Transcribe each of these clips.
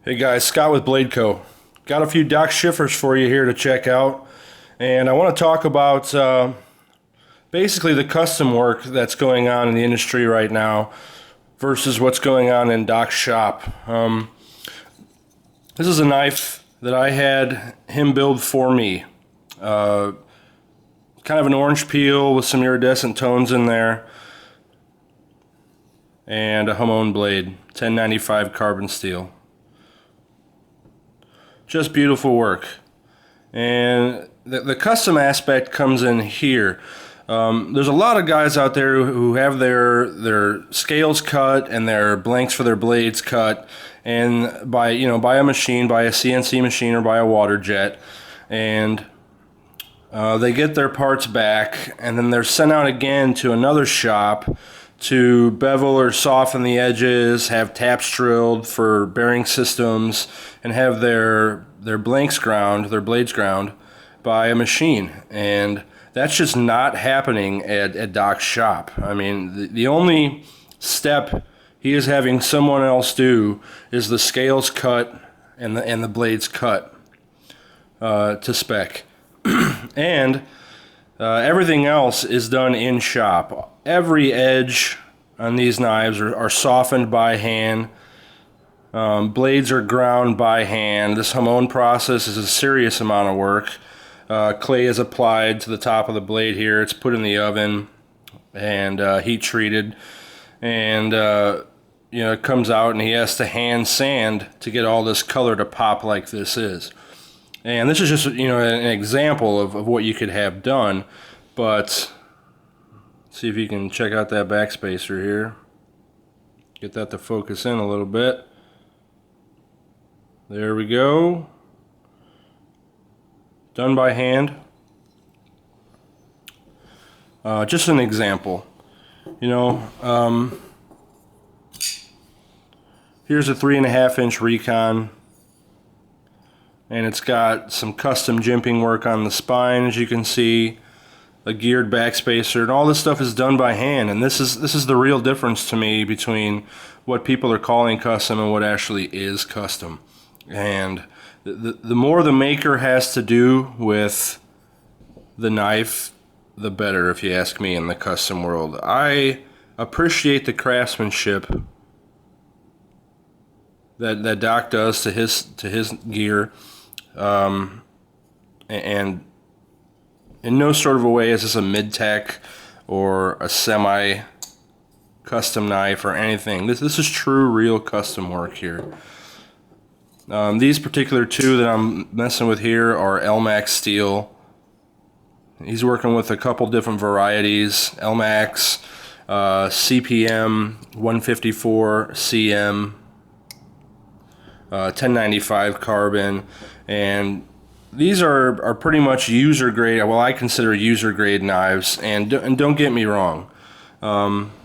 Hey guys, Scott with Bladeco. Got a few Doc Shiffers for you here to check out. And I want to talk about basically the custom work that's going on in the industry right now versus what's going on in Doc's shop. This is a knife that I had him build for me. Kind of an orange peel with some iridescent tones in there. And a Hamon blade, 1095 carbon steel. Just beautiful work. And the custom aspect comes in here. There's a lot of guys out there who have their scales cut and their blanks for their blades cut, and by a machine, by a CNC machine or by a water jet, and they get their parts back, and then they're sent out again to another shop to bevel or soften the edges, have taps drilled for bearing systems, and have their blanks ground, their blades ground by a machine. And that's just not happening at Doc's shop. I mean, the only step he is having someone else do is the scales cut and the blades cut to spec. And everything else is done in shop. Every edge on these knives are softened by hand. Blades are ground by hand. This Hamon process is a serious amount of work. Clay is applied to the top of the blade here. It's put in the oven and heat treated, and it comes out, and he has to hand sand to get all this color to pop like this is. And this is just an example of what you could have done. But see if you can check out that backspacer here. Get that to focus in a little bit. There we go. Done by hand. Just an example. Here's a 3.5-inch Recon, and it's got some custom jimping work on the spine, as you can see, a geared backspacer, and all this stuff is done by hand. And this is the real difference to me between what people are calling custom and what actually is custom. And the more the maker has to do with the knife, the better, if you ask me, in the custom world. I appreciate the craftsmanship that Doc does to his gear, and in no sort of a way is this a mid-tech or a semi-custom knife or anything. This is true, real custom work here. These particular two that I'm messing with here are Elmax steel. He's working with a couple different varieties: Elmax, CPM 154 CM, 1095 carbon, and these are pretty much user grade. Well, I consider user grade knives, and don't get me wrong,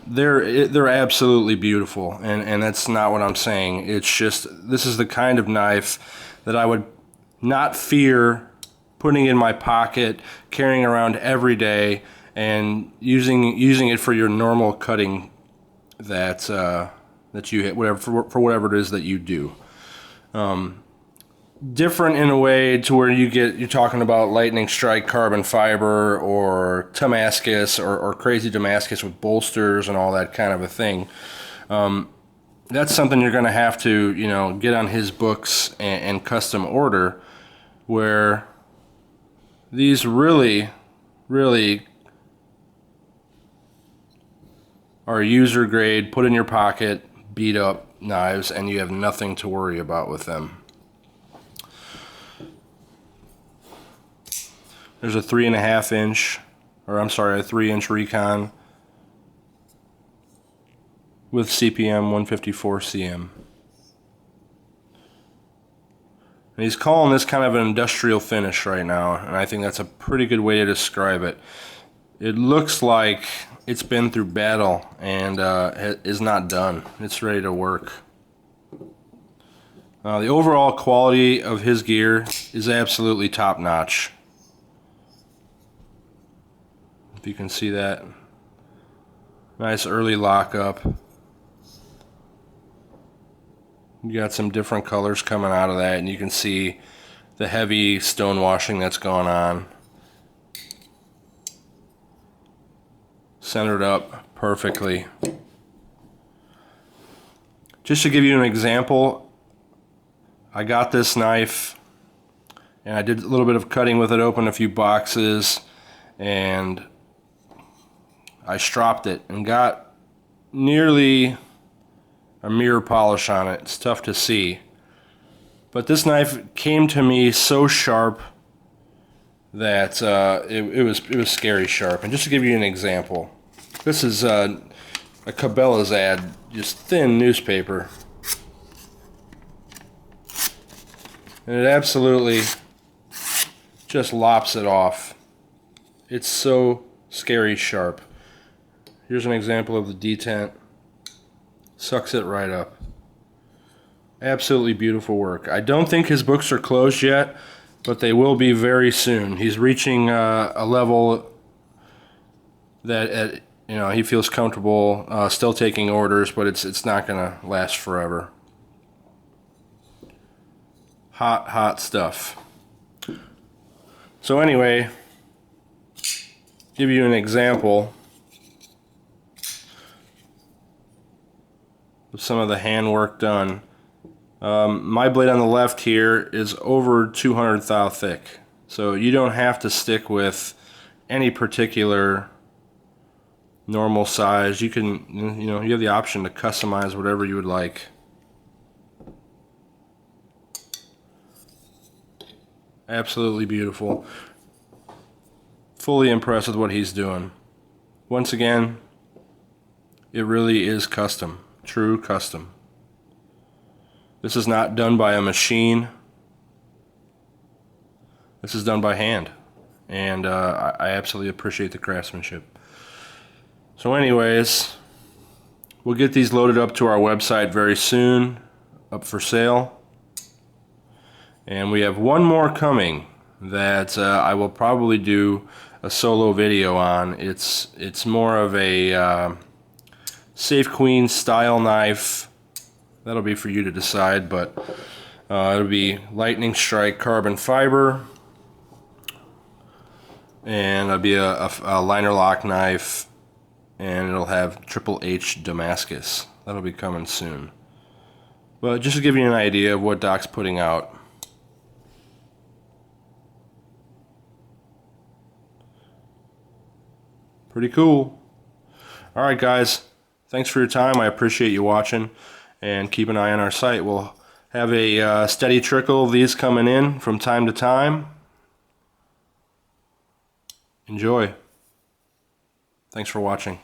they're absolutely beautiful, and that's not what I'm saying. It's just, this is the kind of knife that I would not fear putting in my pocket, carrying around every day, and using it for your normal cutting that you hit, for whatever it is that you do. Different in a way to where you're talking about lightning strike carbon fiber or Damascus or crazy Damascus with bolsters and all that kind of a thing. That's something you're going to have to get on his books and custom order, where these really are user grade, put in your pocket, beat up knives, and you have nothing to worry about with them. There's a 3.5-inch, or I'm sorry, a 3-inch Recon with CPM 154 CM. And he's calling this kind of an industrial finish right now, and I think that's a pretty good way to describe it. It looks like it's been through battle and is not done. It's ready to work. The overall quality of his gear is absolutely top-notch. If you can see that. Nice early lockup. You got some different colors coming out of that, and you can see the heavy stone washing that's going on. Centered up perfectly. Just to give you an example, I got this knife and I did a little bit of cutting with it, opened a few boxes, and I stropped it and got nearly a mirror polish on it. It's tough to see. But this knife came to me so sharp that it was scary sharp. And just to give you an example, this is a Cabela's ad, just thin newspaper. And it absolutely just lops it off. It's so scary sharp. Here's an example of the detent. Sucks it right up. Absolutely beautiful work. I don't think his books are closed yet, but they will be very soon. He's reaching a level that he feels comfortable still taking orders, but it's not gonna last forever. Hot stuff. So anyway, give you an example of some of the handwork done. My blade on the left here is over 200 thou thick, so you don't have to stick with any particular normal size. You can, you have the option to customize whatever you would like. Absolutely beautiful. Fully impressed with what he's doing. Once again, it really is custom, true custom. This is not done by a machine. This is done by hand, and I absolutely appreciate the craftsmanship. So anyways, we'll get these loaded up to our website very soon, up for sale. And we have one more coming that I will probably do a solo video on. It's more of a Safe Queen style knife. That'll be for you to decide, but it'll be lightning strike carbon fiber, and it'll be a liner lock knife, and it'll have Triple H Damascus. That'll be coming soon. But just to give you an idea of what Doc's putting out. Pretty cool. Alright guys, thanks for your time. I appreciate you watching, and keep an eye on our site. We'll have a steady trickle of these coming in from time to time. Enjoy. Thanks for watching.